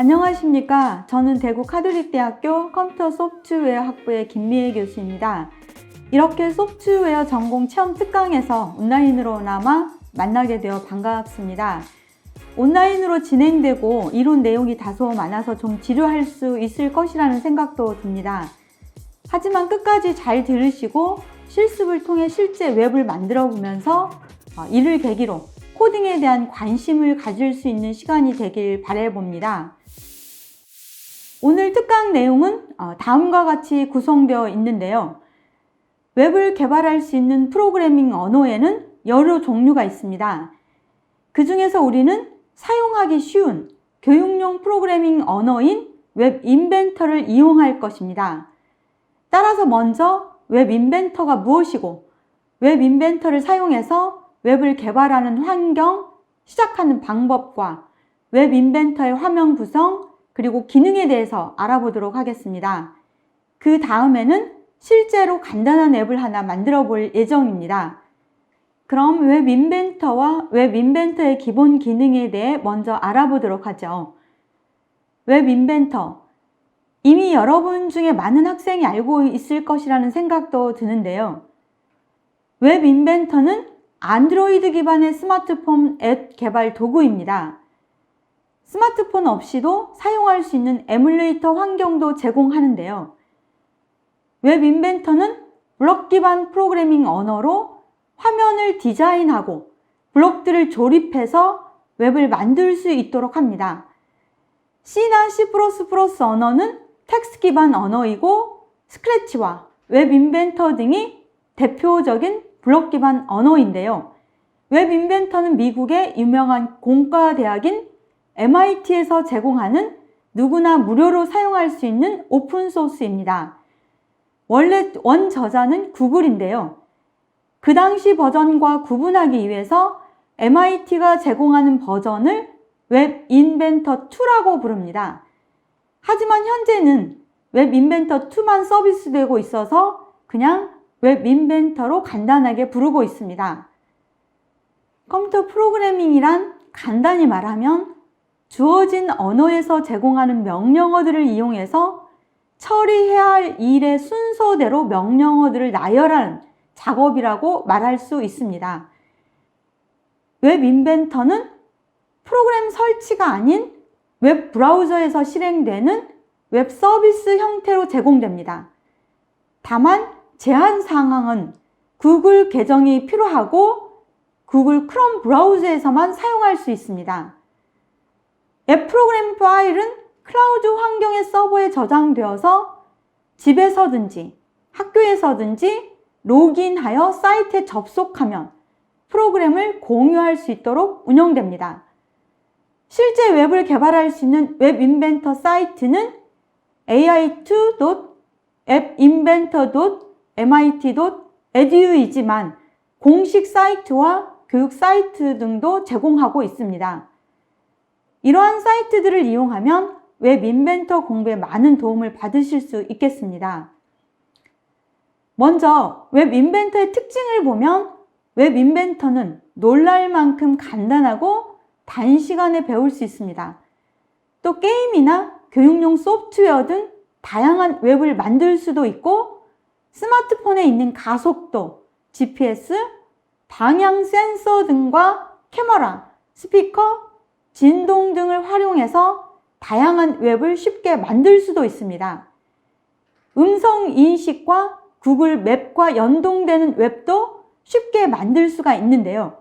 안녕하십니까. 저는 대구 카톨릭대학교 컴퓨터 소프트웨어 학부의 김미애 교수입니다. 이렇게 소프트웨어 전공 체험 특강에서 온라인으로나마 만나게 되어 반갑습니다. 온라인으로 진행되고 이론 내용이 다소 많아서 좀 지루할 수 있을 것이라는 생각도 듭니다. 하지만 끝까지 잘 들으시고 실습을 통해 실제 웹을 만들어 보면서 이를 계기로 코딩에 대한 관심을 가질 수 있는 시간이 되길 바라봅니다. 오늘 특강 내용은 다음과 같이 구성되어 있는데요. 웹을 개발할 수 있는 프로그래밍 언어에는 여러 종류가 있습니다. 그 중에서 우리는 사용하기 쉬운 교육용 프로그래밍 언어인 웹 인벤터를 이용할 것입니다. 따라서 먼저 웹 인벤터가 무엇이고 웹 인벤터를 사용해서 웹을 개발하는 환경, 시작하는 방법과 웹 인벤터의 화면 구성, 그리고 기능에 대해서 알아보도록 하겠습니다. 그 다음에는 실제로 간단한 앱을 하나 만들어 볼 예정입니다. 그럼 웹 인벤터와 웹 인벤터의 기본 기능에 대해 먼저 알아보도록 하죠. 웹 인벤터. 이미 여러분 중에 많은 학생이 알고 있을 것이라는 생각도 드는데요. 웹 인벤터는 안드로이드 기반의 스마트폰 앱 개발 도구입니다. 스마트폰 없이도 사용할 수 있는 에뮬레이터 환경도 제공하는데요. 웹 인벤터는 블록 기반 프로그래밍 언어로 화면을 디자인하고 블록들을 조립해서 웹을 만들 수 있도록 합니다. C나 C++ 언어는 텍스트 기반 언어이고 스크래치와 웹 인벤터 등이 대표적인 블록 기반 언어인데요. 웹 인벤터는 미국의 유명한 공과대학인 MIT에서 제공하는 누구나 무료로 사용할 수 있는 오픈소스입니다. 원래 원저자는 구글인데요. 그 당시 버전과 구분하기 위해서 MIT가 제공하는 버전을 웹 인벤터 2라고 부릅니다. 하지만 현재는 웹 인벤터 2만 서비스되고 있어서 그냥 웹 인벤터로 간단하게 부르고 있습니다. 컴퓨터 프로그래밍이란 간단히 말하면 주어진 언어에서 제공하는 명령어들을 이용해서 처리해야 할 일의 순서대로 명령어들을 나열하는 작업이라고 말할 수 있습니다. 웹 인벤터는 프로그램 설치가 아닌 웹 브라우저에서 실행되는 웹 서비스 형태로 제공됩니다. 다만 제한 상황은 구글 계정이 필요하고 구글 크롬 브라우저에서만 사용할 수 있습니다. 앱 프로그램 파일은 클라우드 환경의 서버에 저장되어서 집에서든지 학교에서든지 로그인하여 사이트에 접속하면 프로그램을 공유할 수 있도록 운영됩니다. 실제 웹을 개발할 수 있는 웹 인벤터 사이트는 ai2.appinventor.mit.edu이지만 공식 사이트와 교육 사이트 등도 제공하고 있습니다. 이러한 사이트들을 이용하면 웹 인벤터 공부에 많은 도움을 받으실 수 있겠습니다. 먼저 웹 인벤터의 특징을 보면 웹 인벤터는 놀랄 만큼 간단하고 단시간에 배울 수 있습니다. 또 게임이나 교육용 소프트웨어 등 다양한 웹을 만들 수도 있고 스마트폰에 있는 가속도, GPS, 방향 센서 등과 카메라, 스피커, 진동 등을 활용해서 다양한 웹을 쉽게 만들 수도 있습니다. 음성 인식과 구글 맵과 연동되는 웹도 쉽게 만들 수가 있는데요.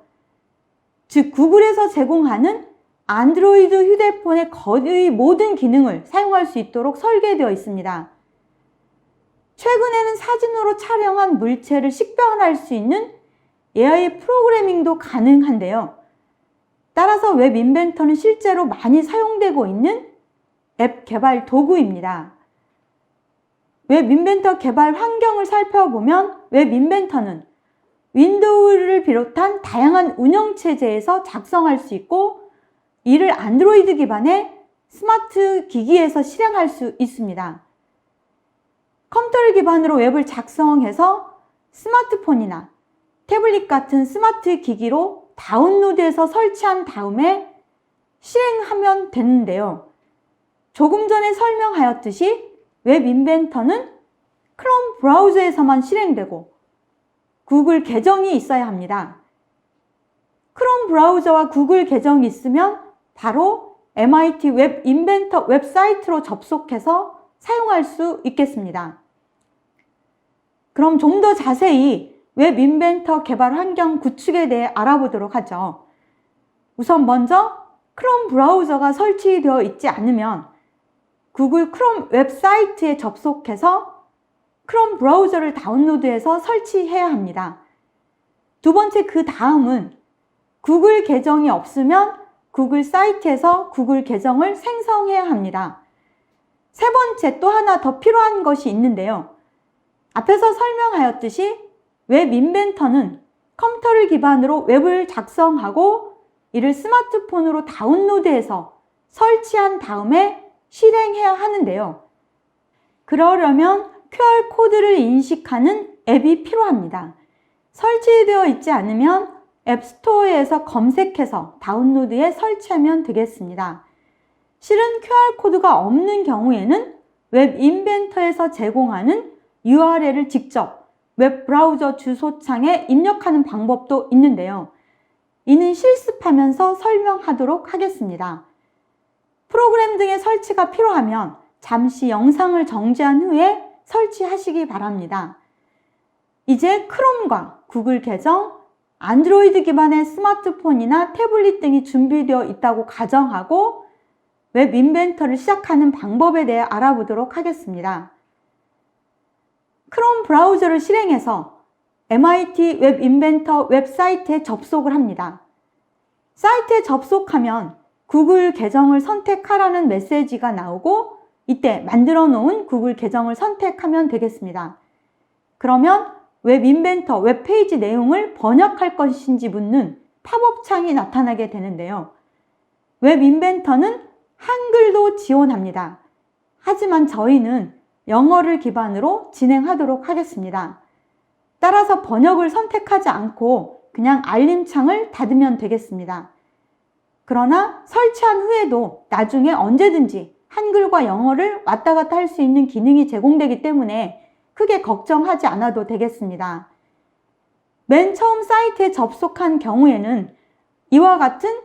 즉 구글에서 제공하는 안드로이드 휴대폰의 거의 모든 기능을 사용할 수 있도록 설계되어 있습니다. 최근에는 사진으로 촬영한 물체를 식별할 수 있는 AI 프로그래밍도 가능한데요. 따라서 웹 인벤터는 실제로 많이 사용되고 있는 앱 개발 도구입니다. 웹 인벤터 개발 환경을 살펴보면 웹 인벤터는 윈도우를 비롯한 다양한 운영체제에서 작성할 수 있고 이를 안드로이드 기반의 스마트 기기에서 실행할 수 있습니다. 컴퓨터를 기반으로 웹을 작성해서 스마트폰이나 태블릿 같은 스마트 기기로 다운로드해서 설치한 다음에 실행하면 되는데요. 조금 전에 설명하였듯이 웹 인벤터는 크롬 브라우저에서만 실행되고 구글 계정이 있어야 합니다. 크롬 브라우저와 구글 계정이 있으면 바로 MIT 웹 인벤터 웹사이트로 접속해서 사용할 수 있겠습니다. 그럼 좀 더 자세히 웹 인벤터 개발 환경 구축에 대해 알아보도록 하죠. 우선 먼저 크롬 브라우저가 설치되어 있지 않으면 구글 크롬 웹사이트에 접속해서 크롬 브라우저를 다운로드해서 설치해야 합니다. 두 번째, 그 다음은 구글 계정이 없으면 구글 사이트에서 구글 계정을 생성해야 합니다. 세 번째, 또 하나 더 필요한 것이 있는데요. 앞에서 설명하였듯이 웹 인벤터는 컴퓨터를 기반으로 웹을 작성하고 이를 스마트폰으로 다운로드해서 설치한 다음에 실행해야 하는데요. 그러려면 QR코드를 인식하는 앱이 필요합니다. 설치되어 있지 않으면 앱스토어에서 검색해서 다운로드해 설치하면 되겠습니다. 실은 QR코드가 없는 경우에는 웹 인벤터에서 제공하는 URL을 직접 웹 브라우저 주소창에 입력하는 방법도 있는데요. 이는 실습하면서 설명하도록 하겠습니다. 프로그램 등의 설치가 필요하면 잠시 영상을 정지한 후에 설치하시기 바랍니다. 이제 크롬과 구글 계정, 안드로이드 기반의 스마트폰이나 태블릿 등이 준비되어 있다고 가정하고 웹 인벤터를 시작하는 방법에 대해 알아보도록 하겠습니다. 크롬 브라우저를 실행해서 MIT 웹 인벤터 웹사이트에 접속을 합니다. 사이트에 접속하면 구글 계정을 선택하라는 메시지가 나오고 이때 만들어 놓은 구글 계정을 선택하면 되겠습니다. 그러면 웹 인벤터 웹페이지 내용을 번역할 것인지 묻는 팝업 창이 나타나게 되는데요. 웹 인벤터는 한글도 지원합니다. 하지만 저희는 영어를 기반으로 진행하도록 하겠습니다. 따라서 번역을 선택하지 않고 그냥 알림창을 닫으면 되겠습니다. 그러나 설치한 후에도 나중에 언제든지 한글과 영어를 왔다 갔다 할 수 있는 기능이 제공되기 때문에 크게 걱정하지 않아도 되겠습니다. 맨 처음 사이트에 접속한 경우에는 이와 같은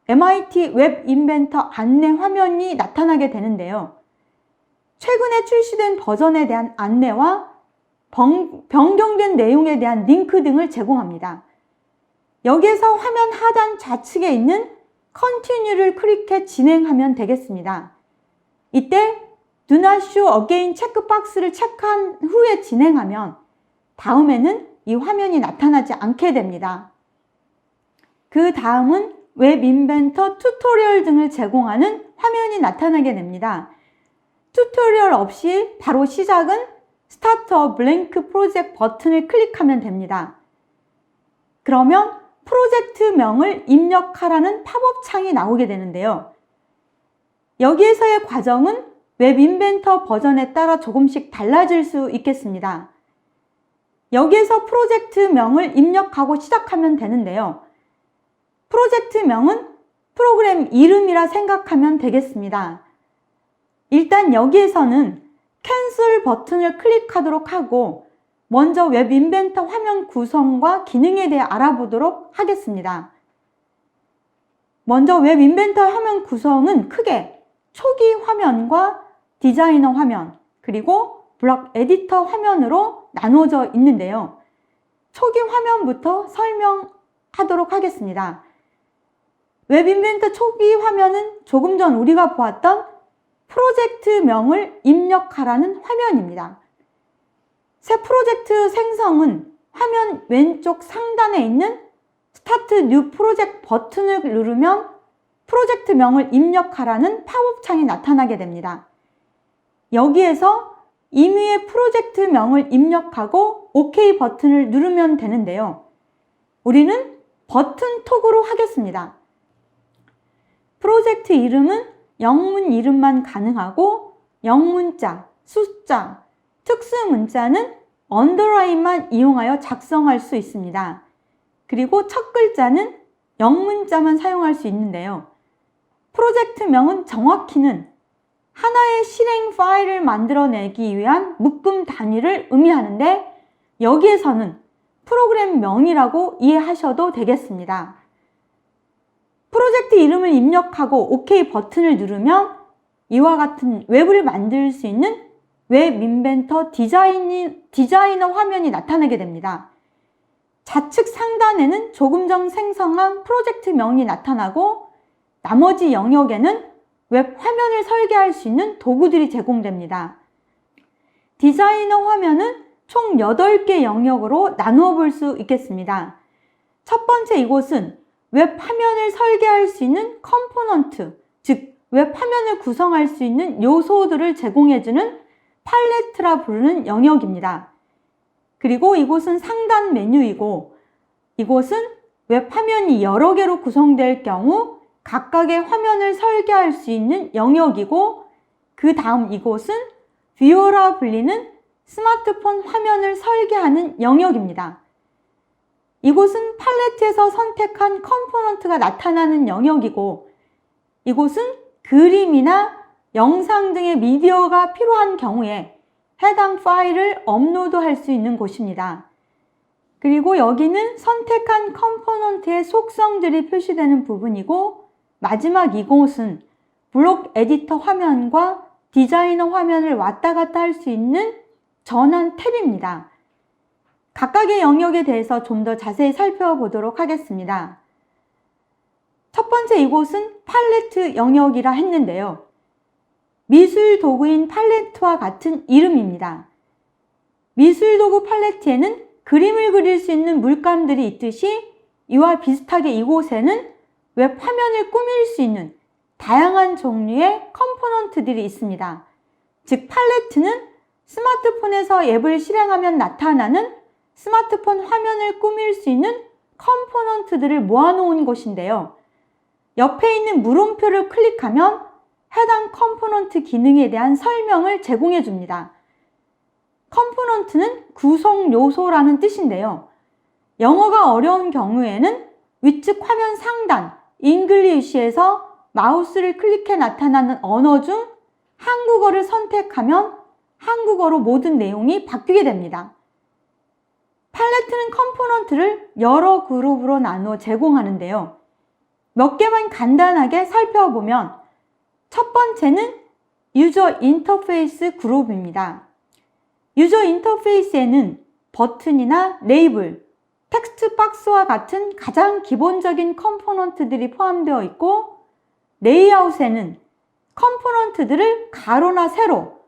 MIT 웹 인벤터 안내 화면이 나타나게 되는데요. 최근에 출시된 버전에 대한 안내와 변경된 내용에 대한 링크 등을 제공합니다. 여기에서 화면 하단 좌측에 있는 Continue를 클릭해 진행하면 되겠습니다. 이때 Do not show again 체크박스를 체크한 후에 진행하면 다음에는 이 화면이 나타나지 않게 됩니다. 그 다음은 웹 인벤터 튜토리얼 등을 제공하는 화면이 나타나게 됩니다. 튜토리얼 없이 바로 시작은 Start a Blank Project 버튼을 클릭하면 됩니다. 그러면 프로젝트명을 입력하라는 팝업 창이 나오게 되는데요. 여기에서의 과정은 웹 인벤터 버전에 따라 조금씩 달라질 수 있겠습니다. 여기에서 프로젝트명을 입력하고 시작하면 되는데요. 프로젝트명은 프로그램 이름이라 생각하면 되겠습니다. 일단 여기에서는 캔슬 버튼을 클릭하도록 하고 먼저 웹 인벤터 화면 구성과 기능에 대해 알아보도록 하겠습니다. 먼저 웹 인벤터 화면 구성은 크게 초기 화면과 디자이너 화면 그리고 블록 에디터 화면으로 나눠져 있는데요. 초기 화면부터 설명하도록 하겠습니다. 웹 인벤터 초기 화면은 조금 전 우리가 보았던 프로젝트명을 입력하라는 화면입니다. 새 프로젝트 생성은 화면 왼쪽 상단에 있는 스타트 뉴 프로젝트 버튼을 누르면 프로젝트명을 입력하라는 팝업 창이 나타나게 됩니다. 여기에서 임의의 프로젝트명을 입력하고 OK 버튼을 누르면 되는데요. 우리는 버튼 톡으로 하겠습니다. 프로젝트 이름은 영문 이름만 가능하고 영문자, 숫자, 특수 문자는 언더라인만 이용하여 작성할 수 있습니다. 그리고 첫 글자는 영문자만 사용할 수 있는데요. 프로젝트명은 정확히는 하나의 실행 파일을 만들어내기 위한 묶음 단위를 의미하는데 여기에서는 프로그램명이라고 이해하셔도 되겠습니다. 프로젝트 이름을 입력하고 OK 버튼을 누르면 이와 같은 웹을 만들 수 있는 웹 인벤터 디자이너 화면이 나타나게 됩니다. 좌측 상단에는 조금 전 생성한 프로젝트명이 나타나고 나머지 영역에는 웹 화면을 설계할 수 있는 도구들이 제공됩니다. 디자이너 화면은 총 8개 영역으로 나누어 볼 수 있겠습니다. 첫 번째 이곳은 웹 화면을 설계할 수 있는 컴포넌트, 즉 웹 화면을 구성할 수 있는 요소들을 제공해주는 팔레트라 부르는 영역입니다. 그리고 이곳은 상단 메뉴이고 이곳은 웹 화면이 여러 개로 구성될 경우 각각의 화면을 설계할 수 있는 영역이고 그 다음 이곳은 뷰어라 불리는 스마트폰 화면을 설계하는 영역입니다. 이곳은 팔레트에서 선택한 컴포넌트가 나타나는 영역이고 이곳은 그림이나 영상 등의 미디어가 필요한 경우에 해당 파일을 업로드할 수 있는 곳입니다. 그리고 여기는 선택한 컴포넌트의 속성들이 표시되는 부분이고 마지막 이곳은 블록 에디터 화면과 디자이너 화면을 왔다 갔다 할 수 있는 전환 탭입니다. 각각의 영역에 대해서 좀 더 자세히 살펴보도록 하겠습니다. 첫 번째 이곳은 팔레트 영역이라 했는데요. 미술 도구인 팔레트와 같은 이름입니다. 미술 도구 팔레트에는 그림을 그릴 수 있는 물감들이 있듯이 이와 비슷하게 이곳에는 웹 화면을 꾸밀 수 있는 다양한 종류의 컴포넌트들이 있습니다. 즉 팔레트는 스마트폰에서 앱을 실행하면 나타나는 스마트폰 화면을 꾸밀 수 있는 컴포넌트들을 모아놓은 곳인데요. 옆에 있는 물음표를 클릭하면 해당 컴포넌트 기능에 대한 설명을 제공해 줍니다. 컴포넌트는 구성 요소라는 뜻인데요. 영어가 어려운 경우에는 위측 화면 상단 잉글리시에서 마우스를 클릭해 나타나는 언어 중 한국어를 선택하면 한국어로 모든 내용이 바뀌게 됩니다. 팔레트는 컴포넌트를 여러 그룹으로 나누어 제공하는데요. 몇 개만 간단하게 살펴보면 첫 번째는 유저 인터페이스 그룹입니다. 유저 인터페이스에는 버튼이나 레이블, 텍스트 박스와 같은 가장 기본적인 컴포넌트들이 포함되어 있고 레이아웃에는 컴포넌트들을 가로나 세로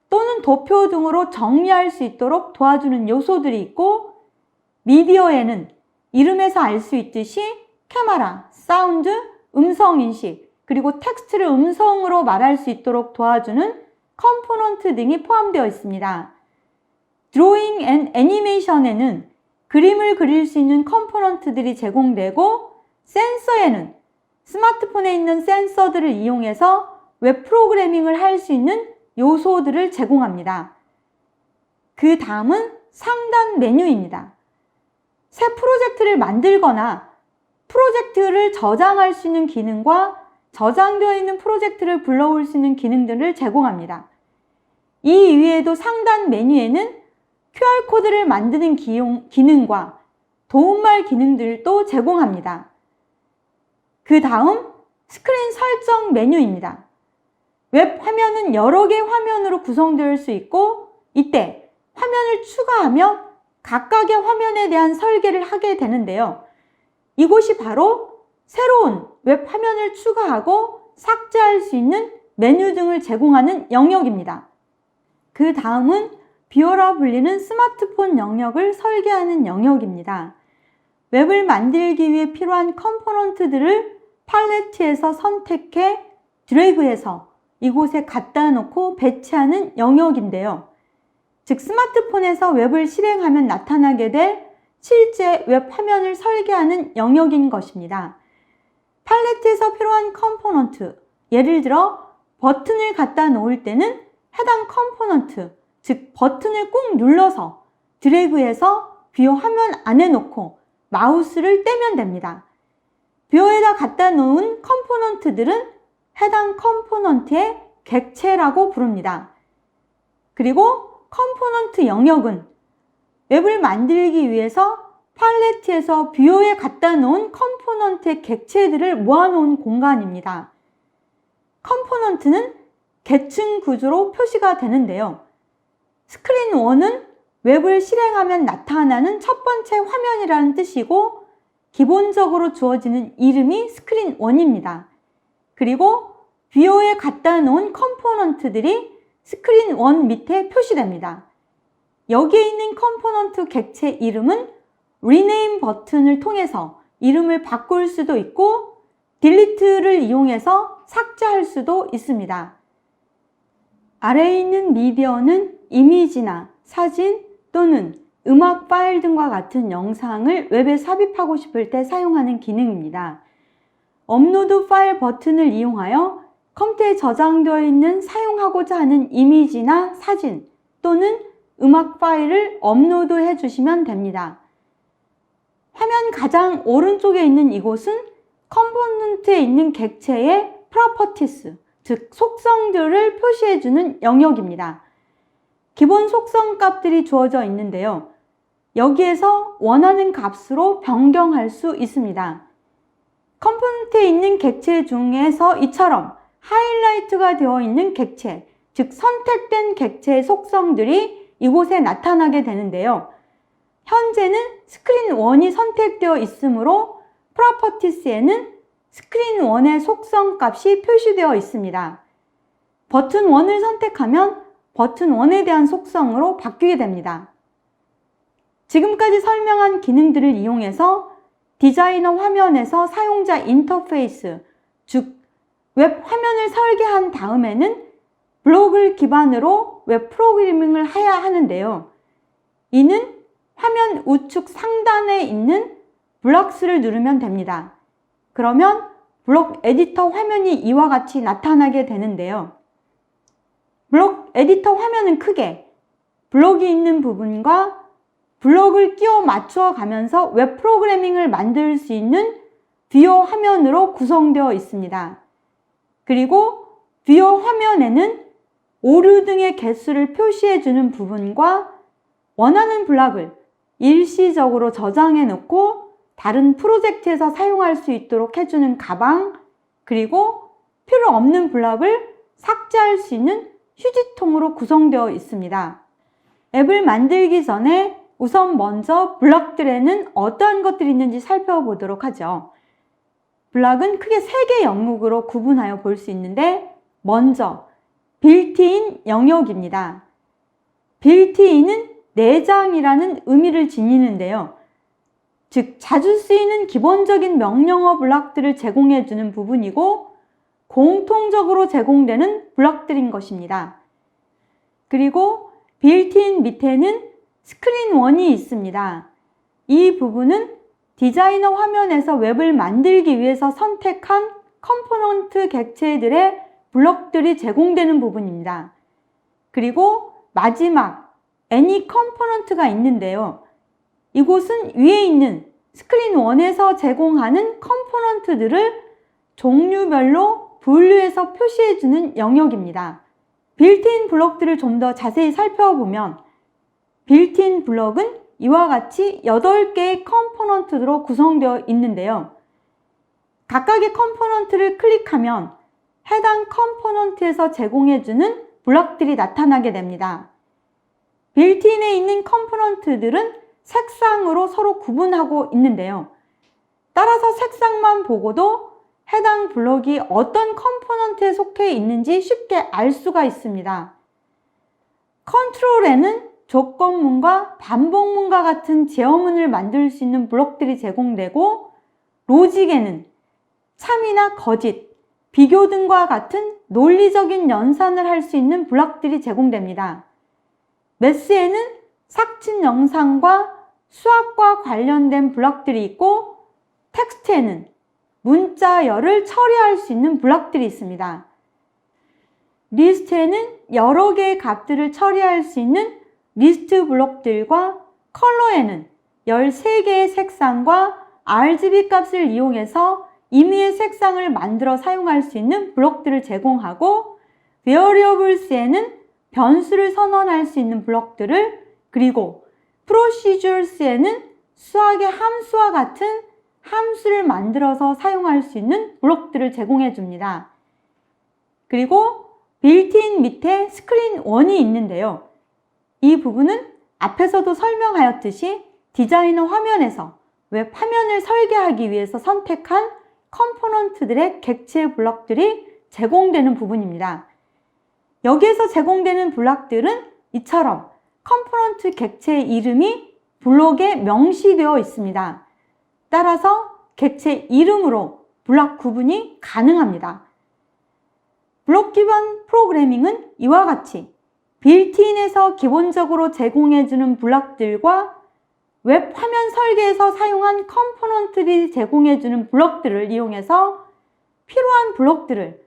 또는 도표 등으로 정리할 수 있도록 도와주는 요소들이 있고 미디어에는 이름에서 알 수 있듯이 카메라, 사운드, 음성 인식, 그리고 텍스트를 음성으로 말할 수 있도록 도와주는 컴포넌트 등이 포함되어 있습니다. 드로잉 앤 애니메이션에는 그림을 그릴 수 있는 컴포넌트들이 제공되고 센서에는 스마트폰에 있는 센서들을 이용해서 웹 프로그래밍을 할 수 있는 요소들을 제공합니다. 그 다음은 상단 메뉴입니다. 새 프로젝트를 만들거나 프로젝트를 저장할 수 있는 기능과 저장되어 있는 프로젝트를 불러올 수 있는 기능들을 제공합니다. 이 이외에도 상단 메뉴에는 QR코드를 만드는 기능과 도움말 기능들도 제공합니다. 그 다음 스크린 설정 메뉴입니다. 웹 화면은 여러 개의 화면으로 구성될 수 있고 이때 화면을 추가하면 각각의 화면에 대한 설계를 하게 되는데요. 이곳이 바로 새로운 웹 화면을 추가하고 삭제할 수 있는 메뉴 등을 제공하는 영역입니다. 그 다음은 뷰어라 불리는 스마트폰 영역을 설계하는 영역입니다. 웹을 만들기 위해 필요한 컴포넌트들을 팔레트에서 선택해 드래그해서 이곳에 갖다 놓고 배치하는 영역인데요. 즉 스마트폰에서 웹을 실행하면 나타나게 될 실제 웹 화면을 설계하는 영역인 것입니다. 팔레트에서 필요한 컴포넌트, 예를 들어 버튼을 갖다 놓을 때는 해당 컴포넌트, 즉 버튼을 꾹 눌러서 드래그해서 뷰어 화면 안에 놓고 마우스를 떼면 됩니다. 뷰어에다 갖다 놓은 컴포넌트들은 해당 컴포넌트의 객체라고 부릅니다. 그리고 컴포넌트 영역은 웹을 만들기 위해서 팔레트에서 뷰어에 갖다 놓은 컴포넌트의 객체들을 모아놓은 공간입니다. 컴포넌트는 계층 구조로 표시가 되는데요. 스크린 1은 웹을 실행하면 나타나는 첫 번째 화면이라는 뜻이고 기본적으로 주어지는 이름이 스크린 1입니다. 그리고 뷰어에 갖다 놓은 컴포넌트들이 스크린 1 밑에 표시됩니다. 여기에 있는 컴포넌트 객체 이름은 rename 버튼을 통해서 이름을 바꿀 수도 있고 delete를 이용해서 삭제할 수도 있습니다. 아래에 있는 미디어는 이미지나 사진 또는 음악 파일 등과 같은 영상을 웹에 삽입하고 싶을 때 사용하는 기능입니다. 업로드 파일 버튼을 이용하여 컴퓨터에 저장되어 있는 사용하고자 하는 이미지나 사진 또는 음악 파일을 업로드해 주시면 됩니다. 화면 가장 오른쪽에 있는 이곳은 컴포넌트에 있는 객체의 properties, 즉 속성들을 표시해주는 영역입니다. 기본 속성 값들이 주어져 있는데요. 여기에서 원하는 값으로 변경할 수 있습니다. 컴포넌트에 있는 객체 중에서 이처럼 하이라이트가 되어 있는 객체, 즉 선택된 객체의 속성들이 이곳에 나타나게 되는데요. 현재는 스크린 1이 선택되어 있으므로 프로퍼티스에는 스크린 1의 속성 값이 표시되어 있습니다. 버튼 1을 선택하면 버튼 1에 대한 속성으로 바뀌게 됩니다. 지금까지 설명한 기능들을 이용해서 디자이너 화면에서 사용자 인터페이스, 즉 웹 화면을 설계한 다음에는 블록을 기반으로 웹 프로그래밍을 해야 하는데요. 이는 화면 우측 상단에 있는 블록스를 누르면 됩니다. 그러면 블록 에디터 화면이 이와 같이 나타나게 되는데요. 블록 에디터 화면은 크게 블록이 있는 부분과 블록을 끼워 맞추어 가면서 웹 프로그래밍을 만들 수 있는 뷰어 화면으로 구성되어 있습니다. 그리고 뷰어 화면에는 오류 등의 개수를 표시해주는 부분과 원하는 블록을 일시적으로 저장해 놓고 다른 프로젝트에서 사용할 수 있도록 해주는 가방, 그리고 필요 없는 블록을 삭제할 수 있는 휴지통으로 구성되어 있습니다. 앱을 만들기 전에 우선 먼저 블록들에는 어떠한 것들이 있는지 살펴보도록 하죠. 블록은 크게 3개의 영역으로 구분하여 볼 수 있는데 먼저 빌트인 영역입니다. 빌트인은 내장이라는 의미를 지니는데요. 즉 자주 쓰이는 기본적인 명령어 블록들을 제공해주는 부분이고 공통적으로 제공되는 블록들인 것입니다. 그리고 빌트인 밑에는 스크린 1이 있습니다. 이 부분은 디자이너 화면에서 웹을 만들기 위해서 선택한 컴포넌트 객체들의 블록들이 제공되는 부분입니다. 그리고 마지막 any 컴포넌트가 있는데요. 이곳은 위에 있는 스크린 1에서 제공하는 컴포넌트들을 종류별로 분류해서 표시해주는 영역입니다. 빌트인 블록들을 좀 더 자세히 살펴보면 빌트인 블록은 이와 같이 8개의 컴포넌트로 구성되어 있는데요. 각각의 컴포넌트를 클릭하면 해당 컴포넌트에서 제공해주는 블록들이 나타나게 됩니다. 빌트인에 있는 컴포넌트들은 색상으로 서로 구분하고 있는데요. 따라서 색상만 보고도 해당 블록이 어떤 컴포넌트에 속해 있는지 쉽게 알 수가 있습니다. 컨트롤에는 조건문과 반복문과 같은 제어문을 만들 수 있는 블록들이 제공되고 로직에는 참이나 거짓, 비교 등과 같은 논리적인 연산을 할 수 있는 블록들이 제공됩니다. 매스에는 삭진 영상과 수학과 관련된 블록들이 있고 텍스트에는 문자열을 처리할 수 있는 블록들이 있습니다. 리스트에는 여러 개의 값들을 처리할 수 있는 리스트 블록들과 컬러에는 13개의 색상과 RGB 값을 이용해서 임의의 색상을 만들어 사용할 수 있는 블록들을 제공하고 variables에는 변수를 선언할 수 있는 블록들을, 그리고 procedures에는 수학의 함수와 같은 함수를 만들어서 사용할 수 있는 블록들을 제공해 줍니다. 그리고 빌트인 밑에 스크린 1이 있는데요. 이 부분은 앞에서도 설명하였듯이 디자이너 화면에서 웹 화면을 설계하기 위해서 선택한 컴포넌트들의 객체 블록들이 제공되는 부분입니다. 여기에서 제공되는 블록들은 이처럼 컴포넌트 객체의 이름이 블록에 명시되어 있습니다. 따라서 객체 이름으로 블록 구분이 가능합니다. 블록 기반 프로그래밍은 이와 같이 빌트인에서 기본적으로 제공해주는 블록들과 웹 화면 설계에서 사용한 컴포넌트들이 제공해주는 블록들을 이용해서 필요한 블록들을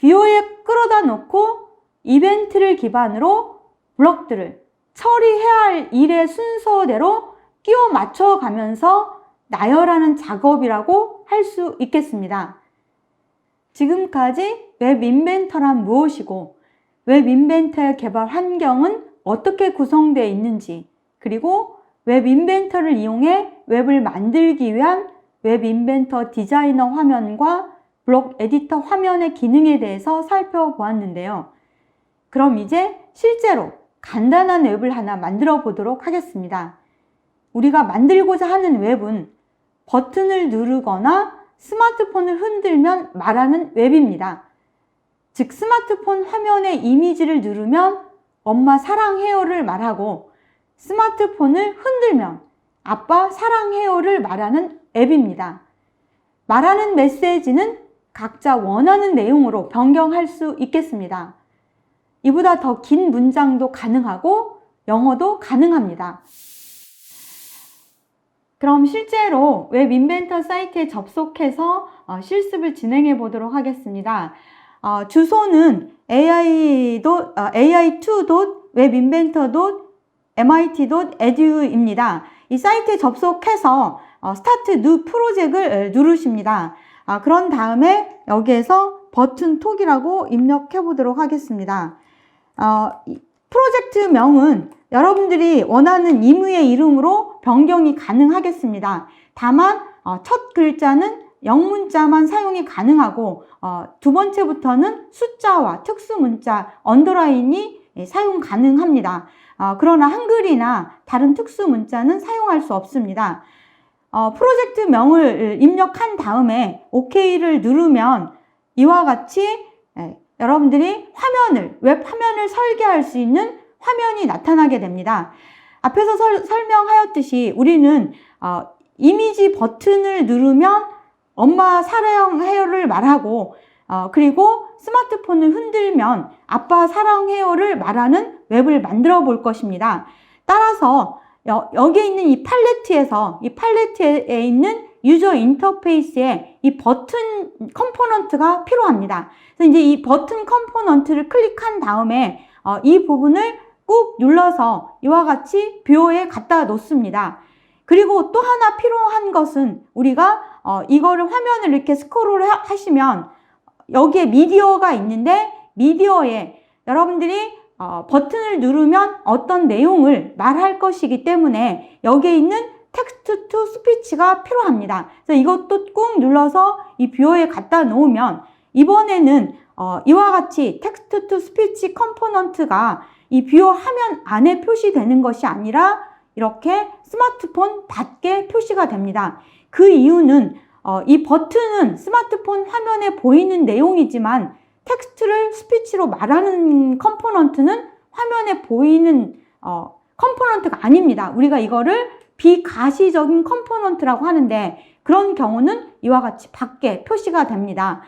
뷰어에 끌어다 놓고 이벤트를 기반으로 블록들을 처리해야 할 일의 순서대로 끼워 맞춰가면서 나열하는 작업이라고 할 수 있겠습니다. 지금까지 웹 인벤터란 무엇이고 웹 인벤터의 개발 환경은 어떻게 구성되어 있는지, 그리고 웹 인벤터를 이용해 웹을 만들기 위한 웹 인벤터 디자이너 화면과 블록 에디터 화면의 기능에 대해서 살펴보았는데요. 그럼 이제 실제로 간단한 웹을 하나 만들어 보도록 하겠습니다. 우리가 만들고자 하는 웹은 버튼을 누르거나 스마트폰을 흔들면 말하는 웹입니다. 즉 스마트폰 화면의 이미지를 누르면 엄마 사랑해요를 말하고 스마트폰을 흔들면 아빠 사랑해요를 말하는 앱입니다. 말하는 메시지는 각자 원하는 내용으로 변경할 수 있겠습니다. 이보다 더 긴 문장도 가능하고 영어도 가능합니다. 그럼 실제로 웹 인벤터 사이트에 접속해서 실습을 진행해 보도록 하겠습니다. 주소는 ai2.webinventor.mit.edu입니다. 이 사이트에 접속해서 스타트 뉴 프로젝트를 누르십니다. 그런 다음에 여기에서 버튼 톡이라고 입력해 보도록 하겠습니다. 프로젝트명은 여러분들이 원하는 임의의 이름으로 변경이 가능하겠습니다. 다만 첫 글자는 영문자만 사용이 가능하고 두 번째부터는 숫자와 특수문자, 언더라인이 사용 가능합니다. 그러나 한글이나 다른 특수문자는 사용할 수 없습니다. 프로젝트명을 입력한 다음에 OK를 누르면 이와 같이 여러분들이 웹 화면을 설계할 수 있는 화면이 나타나게 됩니다. 앞에서 설명하였듯이 우리는 이미지 버튼을 누르면 엄마 사랑해요를 말하고 그리고 스마트폰을 흔들면 아빠 사랑해요를 말하는 웹을 만들어 볼 것입니다. 따라서 여기에 있는 이 팔레트에 있는 유저 인터페이스에 이 버튼 컴포넌트가 필요합니다. 그래서 이제 이 버튼 컴포넌트를 클릭한 다음에 이 부분을 꾹 눌러서 이와 같이 뷰어에 갖다 놓습니다. 그리고 또 하나 필요한 것은 우리가 이거를 화면을 이렇게 스크롤을 하시면 여기에 미디어가 있는데 미디어에 여러분들이 버튼을 누르면 어떤 내용을 말할 것이기 때문에 여기에 있는 텍스트 투 스피치가 필요합니다. 그래서 이것도 꾹 눌러서 이 뷰어에 갖다 놓으면 이번에는 이와 같이 텍스트 투 스피치 컴포넌트가 이 뷰어 화면 안에 표시되는 것이 아니라 이렇게 스마트폰 밖에 표시가 됩니다. 그 이유는 이 버튼은 스마트폰 화면에 보이는 내용이지만 텍스트를 스피치로 말하는 컴포넌트는 화면에 보이는 컴포넌트가 아닙니다. 우리가 이거를 비가시적인 컴포넌트라고 하는데 그런 경우는 이와 같이 밖에 표시가 됩니다.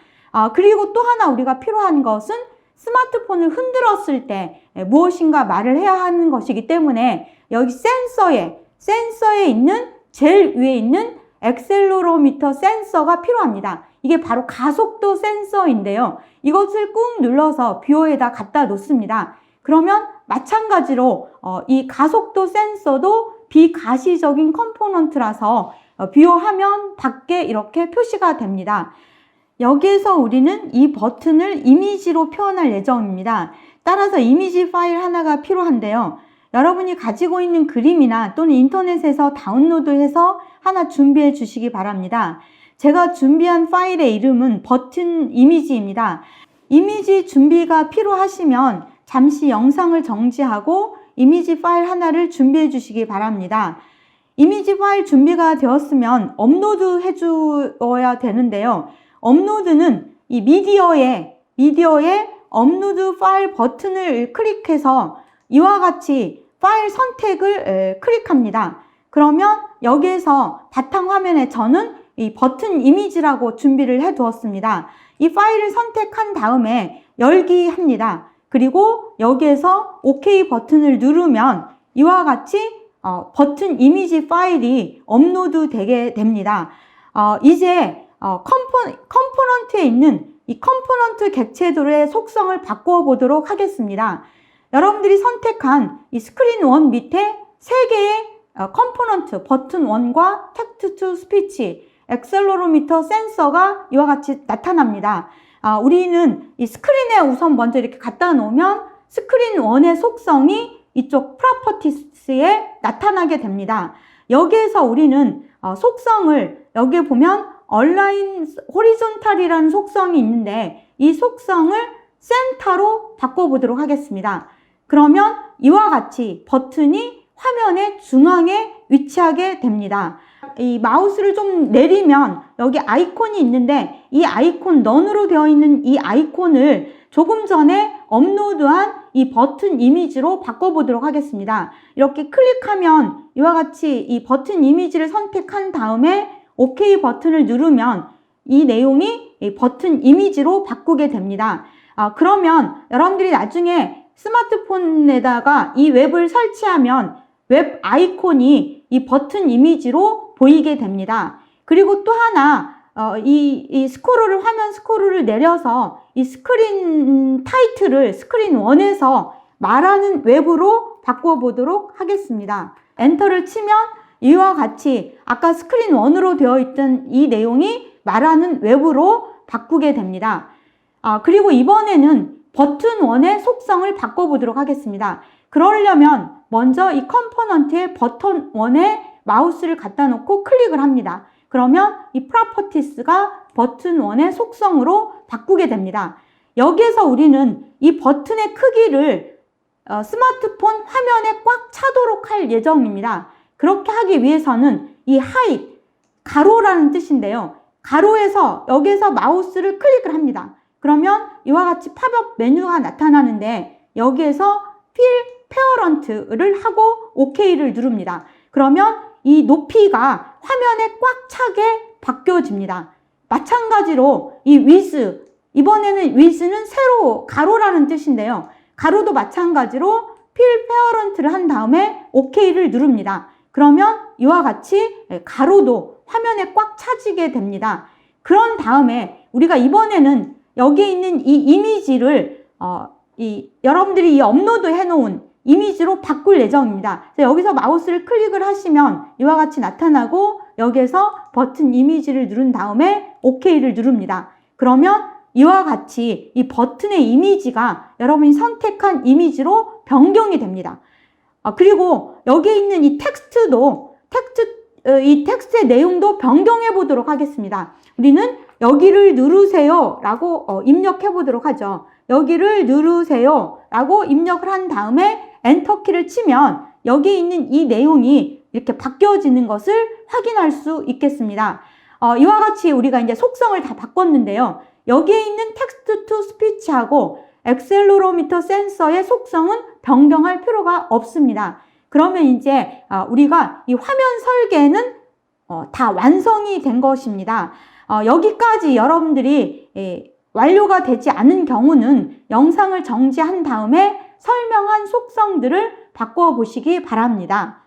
그리고 또 하나 우리가 필요한 것은 스마트폰을 흔들었을 때 무엇인가 말을 해야 하는 것이기 때문에 여기 센서에 있는 제일 위에 있는 액셀러로미터 센서가 필요합니다. 이게 바로 가속도 센서인데요. 이것을 꾹 눌러서 뷰어에다 갖다 놓습니다. 그러면 마찬가지로 이 가속도 센서도 비가시적인 컴포넌트라서 뷰어 화면 밖에 이렇게 표시가 됩니다. 여기에서 우리는 이 버튼을 이미지로 표현할 예정입니다. 따라서 이미지 파일 하나가 필요한데요. 여러분이 가지고 있는 그림이나 또는 인터넷에서 다운로드해서 하나 준비해 주시기 바랍니다. 제가 준비한 파일의 이름은 버튼 이미지입니다. 이미지 준비가 필요하시면 잠시 영상을 정지하고 이미지 파일 하나를 준비해 주시기 바랍니다. 이미지 파일 준비가 되었으면 업로드 해 주어야 되는데요. 업로드는 이 미디어에 업로드 파일 버튼을 클릭해서 이와 같이 파일 선택을 클릭합니다. 그러면 여기에서 바탕화면에 저는 이 버튼 이미지라고 준비를 해 두었습니다. 이 파일을 선택한 다음에 열기 합니다. 그리고 여기에서 OK 버튼을 누르면 이와 같이 버튼 이미지 파일이 업로드 되게 됩니다. 이제 컴포넌트에 있는 이 컴포넌트 객체들의 속성을 바꾸어 보도록 하겠습니다. 여러분들이 선택한 이 스크린 1 밑에 3개의 컴포넌트 버튼 1과 텍스트 투 스피치, 액셀러로미터, 센서가 이와 같이 나타납니다. 우리는 이 스크린에 우선 먼저 이렇게 갖다 놓으면 스크린 1의 속성이 이쪽 프로퍼티스에 나타나게 됩니다. 여기에서 우리는 속성을 여기에 보면 얼라인 호리존탈이라는 속성이 있는데 이 속성을 센터로 바꿔보도록 하겠습니다. 그러면 이와 같이 버튼이 화면의 중앙에 위치하게 됩니다. 이 마우스를 좀 내리면 여기 아이콘이 있는데 이 아이콘 넌으로 되어 있는 이 아이콘을 조금 전에 업로드한 이 버튼 이미지로 바꿔보도록 하겠습니다. 이렇게 클릭하면 이와 같이 이 버튼 이미지를 선택한 다음에 OK 버튼을 누르면 이 내용이 이 버튼 이미지로 바꾸게 됩니다. 그러면 여러분들이 나중에 스마트폰에다가 이 웹을 설치하면 웹 아이콘이 이 버튼 이미지로 보이게 됩니다. 그리고 또 하나 이 스크롤을 화면 스크롤을 내려서 이 스크린 타이틀을 스크린 1에서 말하는 웹으로 바꿔 보도록 하겠습니다. 엔터를 치면 이와 같이 아까 스크린 1으로 되어 있던 이 내용이 말하는 웹으로 바꾸게 됩니다. 그리고 이번에는 버튼 1의 속성을 바꿔보도록 하겠습니다. 그러려면 먼저 이 컴포넌트의 버튼 1에 마우스를 갖다 놓고 클릭을 합니다. 그러면 이 프로퍼티스가 버튼 1의 속성으로 바꾸게 됩니다. 여기에서 우리는 이 버튼의 크기를 스마트폰 화면에 꽉 차도록 할 예정입니다. 그렇게 하기 위해서는 이 height, 가로라는 뜻인데요. 가로에서 여기에서 마우스를 클릭을 합니다. 그러면 이와 같이 팝업 메뉴가 나타나는데 여기에서 fill parent를 하고 OK를 누릅니다. 그러면 이 높이가 화면에 꽉 차게 바뀌어집니다. 마찬가지로 이 width, 이번에는 width는 세로, 가로라는 뜻인데요. 가로도 마찬가지로 fill parent를 한 다음에 OK를 누릅니다. 그러면 이와 같이 가로도 화면에 꽉 차지게 됩니다. 그런 다음에 우리가 이번에는 여기에 있는 이 이미지를 여러분들이 이 업로드 해놓은 이미지로 바꿀 예정입니다. 여기서 마우스를 클릭을 하시면 이와 같이 나타나고 여기에서 버튼 이미지를 누른 다음에 OK를 누릅니다. 그러면 이와 같이 이 버튼의 이미지가 여러분이 선택한 이미지로 변경이 됩니다. 그리고 여기에 있는 이 텍스트도 이 텍스트의 내용도 변경해 보도록 하겠습니다. 우리는 여기를 누르세요 라고 입력해 보도록 하죠. 여기를 누르세요 라고 입력을 한 다음에 엔터키를 치면 여기에 있는 이 내용이 이렇게 바뀌어지는 것을 확인할 수 있겠습니다. 이와 같이 우리가 이제 속성을 다 바꿨는데요. 여기에 있는 텍스트 투 스피치하고 액셀러로미터 센서의 속성은 변경할 필요가 없습니다. 그러면 이제 우리가 이 화면 설계는 다 완성이 된 것입니다. 여기까지 여러분들이 완료가 되지 않은 경우는 영상을 정지한 다음에 설명한 속성들을 바꿔 보시기 바랍니다.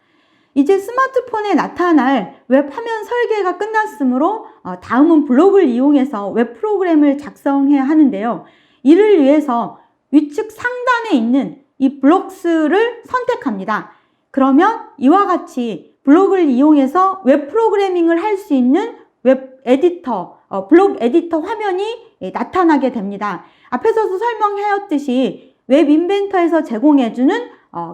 이제 스마트폰에 나타날 웹 화면 설계가 끝났으므로 다음은 블록을 이용해서 웹 프로그램을 작성해야 하는데요. 이를 위해서 위측 상단에 있는 이 블록스를 선택합니다. 그러면 이와 같이 블록을 이용해서 웹 프로그래밍을 할 수 있는 웹 에디터, 블록 에디터 화면이 나타나게 됩니다. 앞에서도 설명하였듯이 웹 인벤터에서 제공해주는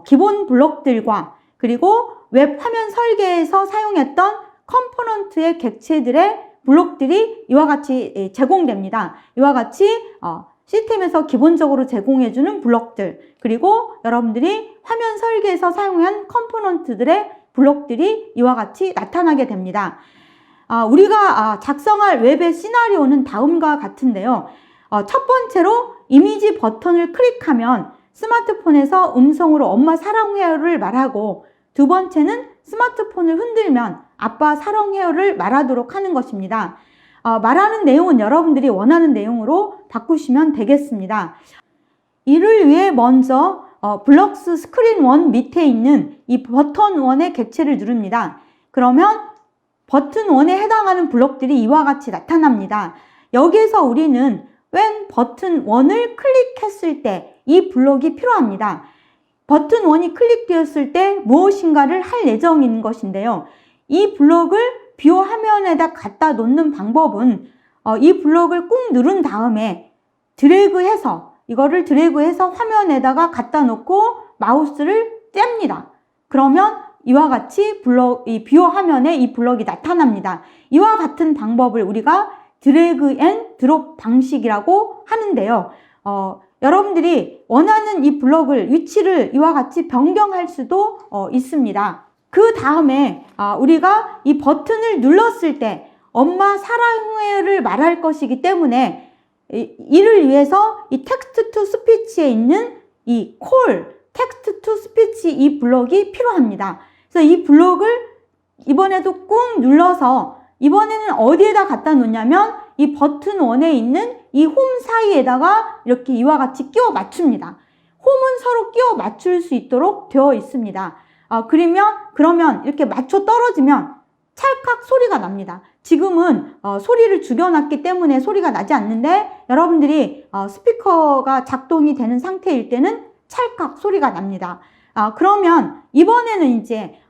기본 블록들과 그리고 웹 화면 설계에서 사용했던 컴포넌트의 객체들의 블록들이 이와 같이 제공됩니다. 이와 같이 시스템에서 기본적으로 제공해주는 블록들, 그리고 여러분들이 화면 설계에서 사용한 컴포넌트들의 블록들이 이와 같이 나타나게 됩니다. 우리가 작성할 웹의 시나리오는 다음과 같은데요. 첫 번째로 이미지 버튼을 클릭하면 스마트폰에서 음성으로 엄마 사랑해요를 말하고, 두 번째는 스마트폰을 흔들면 아빠 사랑해요를 말하도록 하는 것입니다. 말하는 내용은 여러분들이 원하는 내용으로 바꾸시면 되겠습니다. 이를 위해 먼저 블럭스 스크린 1 밑에 있는 이 버튼 1의 객체를 누릅니다. 그러면 버튼 1에 해당하는 블록들이 이와 같이 나타납니다. 여기에서 우리는 when 버튼 1을 클릭했을 때 이 블록이 필요합니다. 버튼 1이 클릭되었을 때 무엇인가를 할 예정인 것인데요. 이 블록을 비오 화면에다 갖다 놓는 방법은 이 블록을 꾹 누른 다음에 이거를 드래그해서 화면에다가 갖다 놓고 마우스를 뗍니다. 그러면 이와 같이 이 비오 화면에 이 블록이 나타납니다. 이와 같은 방법을 우리가 드래그 앤 드롭 방식이라고 하는데요. 여러분들이 원하는 이 블록을 위치를 이와 같이 변경할 수도 있습니다. 그 다음에 우리가 이 버튼을 눌렀을 때 엄마 사랑해요를 말할 것이기 때문에 이를 위해서 이 텍스트 투 스피치에 있는 이 콜, 텍스트 투 스피치 이 블록이 필요합니다. 그래서 이 블록을 이번에도 꾹 눌러서 이번에는 어디에다 갖다 놓냐면 이 버튼 1에 있는 이 홈 사이에다가 이렇게 이와 같이 끼워 맞춥니다. 홈은 서로 끼워 맞출 수 있도록 되어 있습니다. 그러면 이렇게 맞춰 떨어지면 찰칵 소리가 납니다. 지금은 소리를 죽여놨기 때문에 소리가 나지 않는데, 여러분들이 스피커가 작동이 되는 상태일 때는 찰칵 소리가 납니다. 그러면 이번에는 이제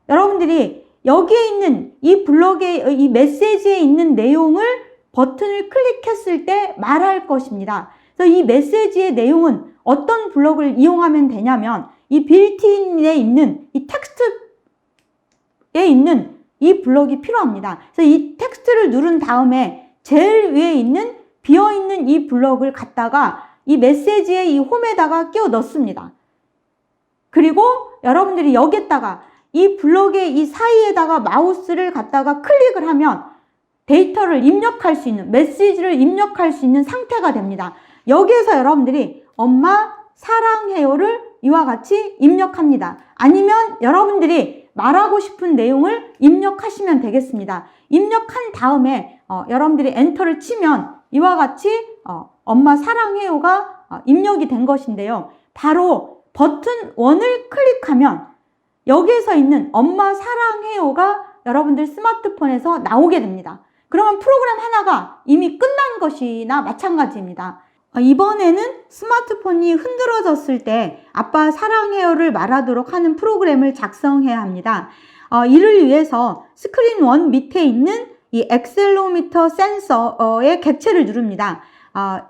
여러분들이 여기에 있는 이 블록의 이 메시지에 있는 내용을 버튼을 클릭했을 때 말할 것입니다. 그래서 이 메시지의 내용은 어떤 블록을 이용하면 되냐면 이 빌트인에 있는 이 텍스트에 있는 이 블록이 필요합니다. 그래서 이 텍스트를 누른 다음에 제일 위에 있는 비어있는 이 블록을 갖다가 이 메시지의 이 홈에다가 끼워 넣습니다. 그리고 여러분들이 여기에다가 이 블록의 이 사이에다가 마우스를 갖다가 클릭을 하면 데이터를 입력할 수 있는, 메시지를 입력할 수 있는 상태가 됩니다. 여기에서 여러분들이 엄마 사랑해요를 이와 같이 입력합니다. 아니면 여러분들이 말하고 싶은 내용을 입력하시면 되겠습니다. 입력한 다음에 여러분들이 엔터를 치면 이와 같이 엄마 사랑해요가 입력이 된 것인데요. 바로 버튼 1을 클릭하면 여기에서 있는 엄마 사랑해요가 여러분들 스마트폰에서 나오게 됩니다. 그러면 프로그램 하나가 이미 끝난 것이나 마찬가지입니다. 이번에는 스마트폰이 흔들어졌을 때 아빠 사랑해요를 말하도록 하는 프로그램을 작성해야 합니다. 이를 위해서 스크린 1 밑에 있는 이 액셀로미터 센서의 객체를 누릅니다.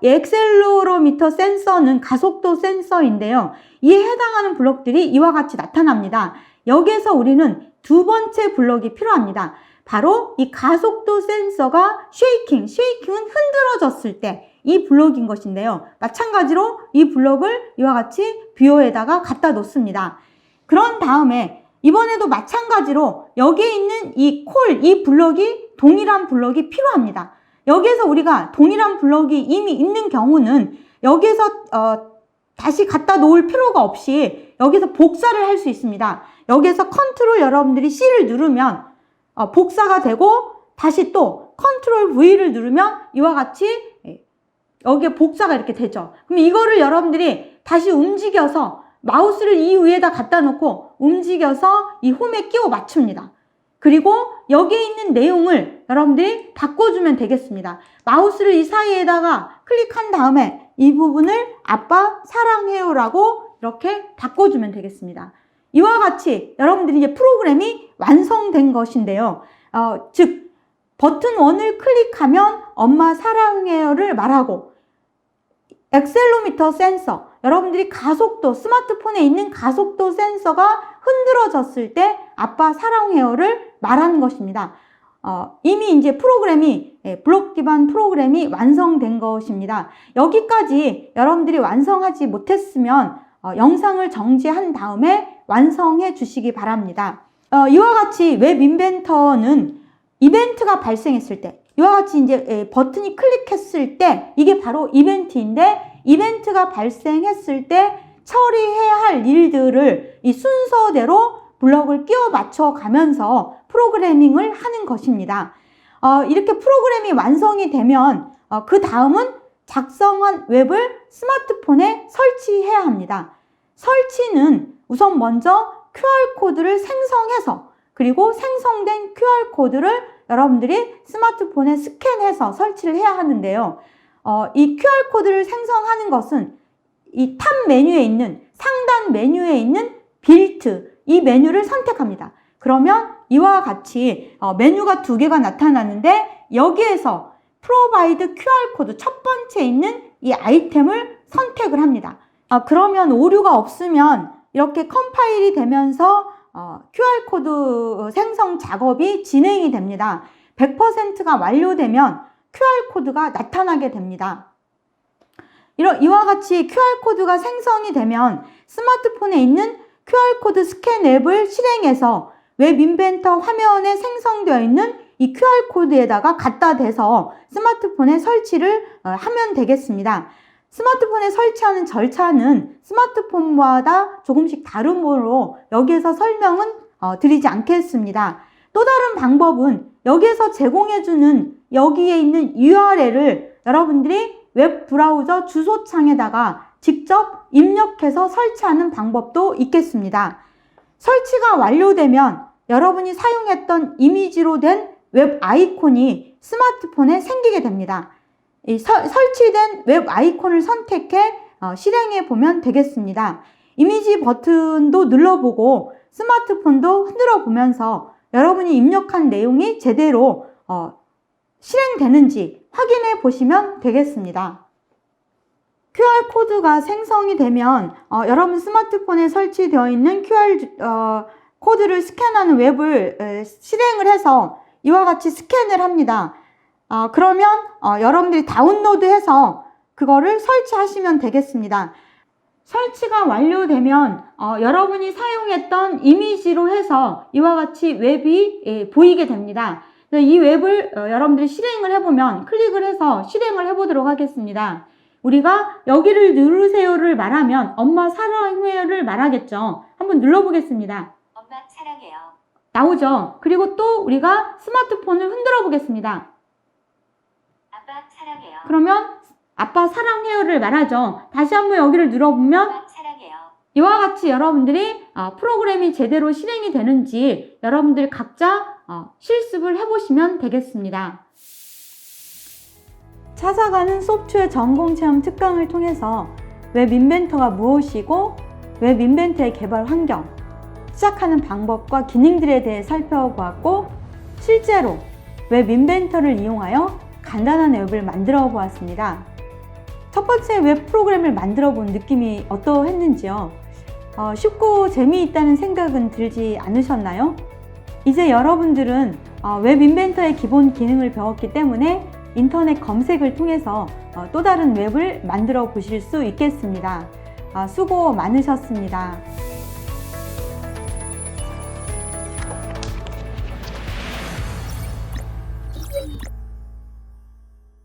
이 액셀로미터 센서는 가속도 센서인데요. 이에 해당하는 블록들이 이와 같이 나타납니다. 여기에서 우리는 두 번째 블록이 필요합니다. 바로 이 가속도 센서가 쉐이킹은 흔들어졌을 때 이 블록인 것인데요. 마찬가지로 이 블록을 이와 같이 뷰어에다가 갖다 놓습니다. 그런 다음에 이번에도 마찬가지로 여기에 있는 이 블록이 동일한 블록이 필요합니다. 여기에서 우리가 동일한 블록이 이미 있는 경우는 여기에서 다시 갖다 놓을 필요가 없이 여기서 복사를 할 수 있습니다. 여기에서 컨트롤 여러분들이 C를 누르면 복사가 되고, 다시 또 컨트롤 V를 누르면 이와 같이 여기에 복사가 이렇게 되죠. 그럼 이거를 여러분들이 다시 움직여서 마우스를 이 위에다 갖다 놓고 움직여서 이 홈에 끼워 맞춥니다. 그리고 여기에 있는 내용을 여러분들이 바꿔주면 되겠습니다. 마우스를 이 사이에다가 클릭한 다음에 이 부분을 아빠 사랑해요라고 이렇게 바꿔주면 되겠습니다. 이와 같이 여러분들이 이제 프로그램이 완성된 것인데요. 즉 버튼 1을 클릭하면 엄마 사랑해요를 말하고, 액셀로미터 센서, 여러분들이 가속도, 스마트폰에 있는 가속도 센서가 흔들어졌을 때 아빠 사랑해요를 말하는 것입니다. 이미 이제 프로그램이, 블록 기반 프로그램이 완성된 것입니다. 여기까지 여러분들이 완성하지 못했으면 영상을 정지한 다음에 완성해 주시기 바랍니다. 이와 같이 웹 인벤터는 이벤트가 발생했을 때, 이와 같이 이제 버튼이 클릭했을 때, 이게 바로 이벤트인데, 이벤트가 발생했을 때 처리해야 할 일들을 이 순서대로 블럭을 끼워 맞춰 가면서 프로그래밍을 하는 것입니다. 이렇게 프로그램이 완성이 되면 그 다음은 작성한 웹을 스마트폰에 설치해야 합니다. 설치는 우선 먼저 QR코드를 생성해서, 그리고 생성된 QR코드를 여러분들이 스마트폰에 스캔해서 설치를 해야 하는데요. 이 QR코드를 생성하는 것은 이 탑 메뉴에 있는, 상단 메뉴에 있는 빌트, 이 메뉴를 선택합니다. 그러면 이와 같이 메뉴가 2개가 나타나는데, 여기에서 Provide QR코드 첫 번째 있는 이 아이템을 선택을 합니다. 그러면 오류가 없으면 이렇게 컴파일이 되면서 QR코드 생성 작업이 진행이 됩니다. 100%가 완료되면 QR코드가 나타나게 됩니다. 이와 같이 QR코드가 생성이 되면 스마트폰에 있는 QR코드 스캔 앱을 실행해서 웹 인벤터 화면에 생성되어 있는 이 QR코드에다가 갖다 대서 스마트폰에 설치를 하면 되겠습니다. 스마트폰에 설치하는 절차는 스마트폰마다 조금씩 다름으로 여기에서 설명은 드리지 않겠습니다. 또 다른 방법은 여기에서 제공해주는 여기에 있는 URL을 여러분들이 웹 브라우저 주소창에다가 직접 입력해서 설치하는 방법도 있겠습니다. 설치가 완료되면 여러분이 사용했던 이미지로 된 웹 아이콘이 스마트폰에 생기게 됩니다. 이 설치된 웹 아이콘을 선택해 실행해 보면 되겠습니다. 이미지 버튼도 눌러보고 스마트폰도 흔들어 보면서 여러분이 입력한 내용이 제대로 실행되는지 확인해 보시면 되겠습니다. QR코드가 생성이 되면 여러분 스마트폰에 설치되어 있는 QR코드를 스캔하는 웹을 실행을 해서 이와 같이 스캔을 합니다. 그러면 여러분들이 다운로드해서 그거를 설치하시면 되겠습니다. 설치가 완료되면 여러분이 사용했던 이미지로 해서 이와 같이 웹이 보이게 됩니다. 이 웹을 여러분들이 실행을 해보면 클릭을 해서 실행을 해보도록 하겠습니다. 우리가 여기를 누르세요를 말하면 엄마 사랑해요를 말하겠죠. 한번 눌러보겠습니다. 엄마 사랑해요. 나오죠. 그리고 또 우리가 스마트폰을 흔들어 보겠습니다. 아빠 사랑해요. 그러면 아빠 사랑해요를 말하죠. 다시 한번 여기를 눌러보면 엄마 사랑해요. 이와 같이 여러분들이 프로그램이 제대로 실행이 되는지 여러분들 각자 실습을 해보시면 되겠습니다. 찾아가는 소프트웨어 전공체험 특강을 통해서 웹 인벤터가 무엇이고 웹 인벤터의 개발 환경, 시작하는 방법과 기능들에 대해 살펴보았고, 실제로 웹 인벤터를 이용하여 간단한 웹을 만들어 보았습니다. 첫 번째 웹 프로그램을 만들어 본 느낌이 어떠했는지요? 쉽고 재미있다는 생각은 들지 않으셨나요? 이제 여러분들은 웹 인벤터의 기본 기능을 배웠기 때문에 인터넷 검색을 통해서 또 다른 웹을 만들어 보실 수 있겠습니다. 수고 많으셨습니다.